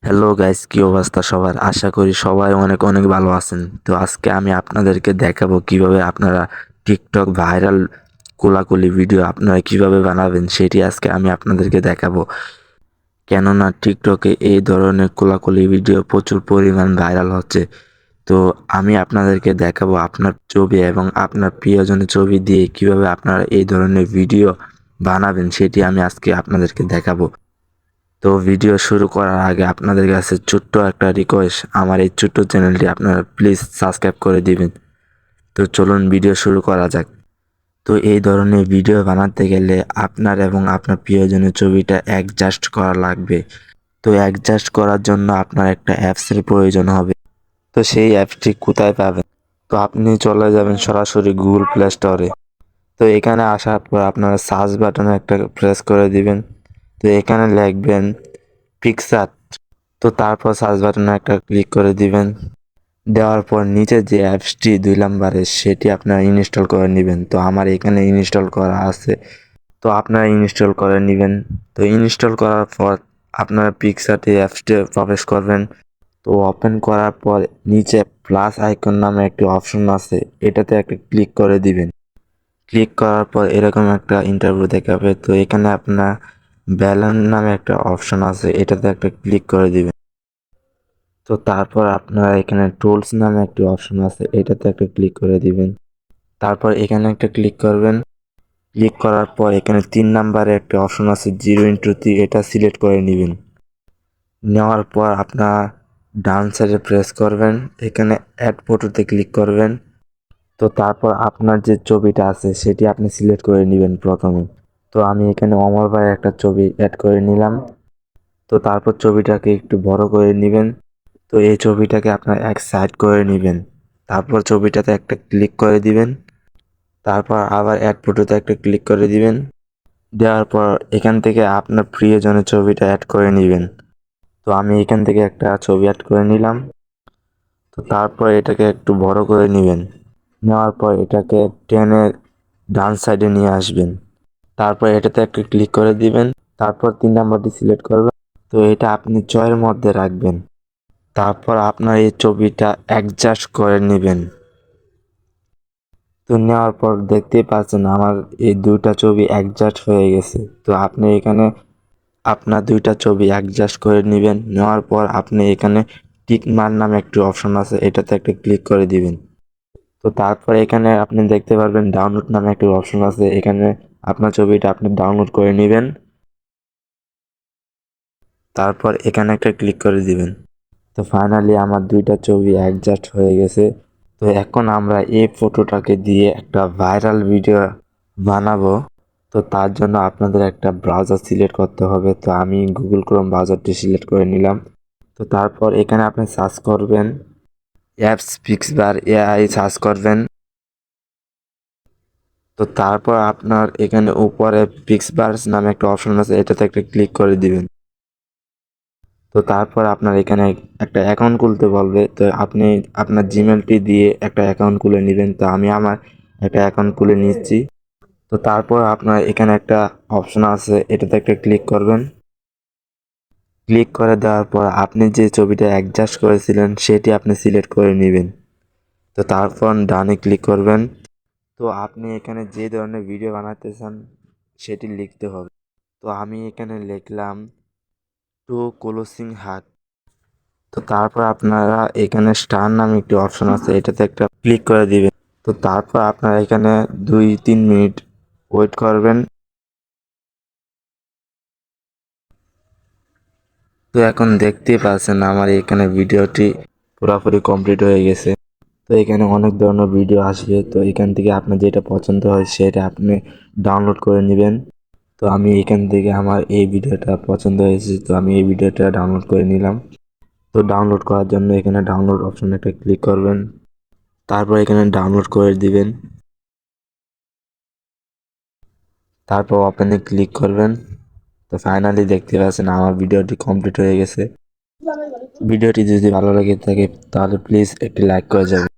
Hello guys, কি অবস্থা সবার? আশা করি সবাই অনেক অনেক ভালো আছেন। তো আজকে আমি আপনাদেরকে দেখাবো কিভাবে আপনারা টিকটক ভাইরাল কোলাকুলি ভিডিও আপনারা কিভাবে বানাবেন, সেটি আজকে আমি আপনাদেরকে দেখাবো। কেননা টিকটকে এই ধরনের কোলাকুলি ভিডিও প্রচুর পরিমাণ ভাইরাল হচ্ছে। তো আমি আপনাদেরকে দেখাবো আপনার ছবি এবং আপনার প্রিয়জনের ছবি দিয়ে কিভাবে আপনারা এই ধরনের ভিডিও বানাবেন, সেটি আমি আজকে আপনাদেরকে দেখাবো। তো ভিডিও শুরু করার আগে আপনাদের কাছে ছোট্ট একটা রিকোয়েস্ট, আমার এই ছোট্ট চ্যানেলটি আপনারা প্লিজ সাবস্ক্রাইব করে দিবেন। তো চলুন ভিডিও শুরু করা যাক। তো এই ধরনের ভিডিও বানাতে গেলে আপনার এবং আপনার প্রিয়জনের ছবিটা অ্যাডজাস্ট করা লাগবে। তো অ্যাডজাস্ট করার জন্য আপনার একটা অ্যাপসের প্রয়োজন হবে। তো সেই অ্যাপসটি কোথায় পাবেন? তো আপনি চলে যাবেন সরাসরি গুগল প্লে স্টোরে। তো এখানে আসার পর আপনারা সার্চ বাটনে একটা প্রেস করে দিবেন। তো এখানে লিখবেন পিক্সার। তো তারপর সার্চ বাটনে একটা ক্লিক করে দিবেন। দেওয়ার পর নিচে যে অ্যাপসটি 2 নম্বরে সেটি আপনারা ইনস্টল করে নেবেন। তো আমার এখানে ইনস্টল করা আছে, তো আপনারা ইনস্টল করে নেবেন। তো ইনস্টল করার পর আপনারা পিক্সারটি অ্যাপসটি প্রবেশ করবেন। তো ওপেন করার পর নিচে প্লাস আইকন নামে একটি অপশন আছে, এটাতে একটা ক্লিক করে দিবেন। ক্লিক করার পর এরকম একটা ইন্টারভিউ দেখাবে। তো এখানে আপনার ব্যালেন্স নামে একটা অপশন আছে, এটাতে একটা ক্লিক করে দিবেন। তো তারপর আপনারা এখানে টুলস নামে একটি অপশন আছে, এটাতে একটা ক্লিক করে দিবেন। তারপর এখানে একটা ক্লিক করবেন। ক্লিক করার পর এখানে 3 নম্বরে একটা অপশন আছে 0x3, এটা সিলেক্ট করে নেবেন। নেওয়ার পর আপনার ডান সাইডে প্রেস করবেন, এখানে অ্যাড ফটোতে ক্লিক করবেন। তো তারপর আপনার যে ছবিটা আছে সেটি আপনি সিলেক্ট করে নেবেন প্রথমে। তো আমি এখানে অমর ভাইয়ের একটা ছবি অ্যাড করে নিলাম। তো তারপর ছবিটাকে একটু বড় করে নেবেন। তো এই ছবিটাকে আপনার এক সাইড করে নেবেন। তারপর ছবিটাতে একটা ক্লিক করে দিবেন। তারপর আবার অ্যাড ফটোতে একটা ক্লিক করে দিবেন। দেওয়ার পর এখান থেকে আপনার প্রিয়জনের ছবিটা অ্যাড করে নেবেন। তো আমি এখান থেকে একটা ছবি অ্যাড করে নিলাম। তো তারপর এটাকে একটু বড় করে নেবেন। নেওয়ার পর এটাকে টেনে ডান সাইডে নিয়ে আসবেন। তারপর এটাতে একটা ক্লিক করে দিবেন। তারপর 3 নম্বরটি সিলেক্ট করবেন। তো এটা আপনি চয়ের মধ্যে রাখবেন। তারপর আপনার এই ছবিটা অ্যাডজাস্ট করে নেবেন। তো নেওয়ার পর দেখতেই পাচ্ছেন আমার এই দুইটা ছবি অ্যাডজাস্ট হয়ে গেছে। তো আপনি এখানে আপনার দুইটা ছবি অ্যাডজাস্ট করে নেবেন। নেওয়ার পর আপনি এখানে টিক মার্ক নামে একটি অপশন আছে, এটাতে একটা ক্লিক করে দিবেন। তো তারপর এখানে আপনি দেখতে পারবেন ডাউনলোড নামে একটি অপশন আছে, এখানে আপনার ছবিটা আপনি ডাউনলোড করে নেবেন। তারপর এখানে একটা ক্লিক করে দিবেন। তো ফাইনালি আমার দুইটা ছবি অ্যাডজাস্ট হয়ে গেছে। তো এখন আমরা এই ফটোটাকে দিয়ে একটা ভাইরাল ভিডিও বানাবো। তো তার জন্য আপনাদের একটা ব্রাউজার সিলেক্ট করতে হবে। তো আমি গুগল ক্রোম ব্রাউজারটি সিলেক্ট করে নিলাম। তো তারপর এখানে আপনি সার্চ করবেন অ্যাপস পিক্সবার এআই সার্চ করবেন। তো তারপর আপনার এখানে উপরে পিক্সবার্স নামে একটা অপশন আছে, এটাতে একটা ক্লিক করে দিবেন। তো তারপর আপনার এখানে একটা অ্যাকাউন্ট খুলতে বলবে। তো আপনি আপনার জিমেলটি দিয়ে একটা অ্যাকাউন্ট খুলে নেবেন। তো আমি আমার একটা অ্যাকাউন্ট খুলে নিচ্ছি। তো তারপর আপনার এখানে একটা অপশন আছে, এটাতে একটা ক্লিক করবেন। ক্লিক করে দেওয়ার পর আপনি যে ছবিটা অ্যাডজাস্ট করেছিলেন সেটি আপনি সিলেক্ট করে নেবেন। তো তারপর ডানে ক্লিক করবেন। তো আপনি এখানে যে ধরনের ভিডিও বানাতে চান সেটি লিখতে হবে। তো আমি এখানে লিখলাম টু ক্লোজিং হাত। তো তারপর আপনারা এখানে স্টার নামে একটি অপশন আছে, এটাতে একটা ক্লিক করে দিবেন। তো তারপর আপনারা এখানে 2-3 মিনিট ওয়েট করবেন। তো এখন দেখতেই পাচ্ছেন আমার এখানে ভিডিওটি পুরোপুরি কমপ্লিট হয়ে গেছে। তো এখানে অনেক ধরনের ভিডিও আসবে। তো এখান থেকে আপনার যেটা পছন্দ হয় সেটা আপনি ডাউনলোড করে নেবেন। তো আমি এখান থেকে আমার এই ভিডিওটা পছন্দ হয়েছে, তো আমি এই ভিডিওটা ডাউনলোড করে নিলাম। তো ডাউনলোড করার জন্য এখানে ডাউনলোড অপশনে একটা ক্লিক করবেন। তারপর এখানে ডাউনলোড করে দিবেন। তারপর ওপেনে ক্লিক করবেন। তো ফাইনালি দেখতে পাচ্ছেন আমার ভিডিওটি কমপ্লিট হয়ে গেছে। ভিডিওটি যদি ভালো লাগে থাকে তাহলে প্লিজ একটি লাইক করে যাবেন।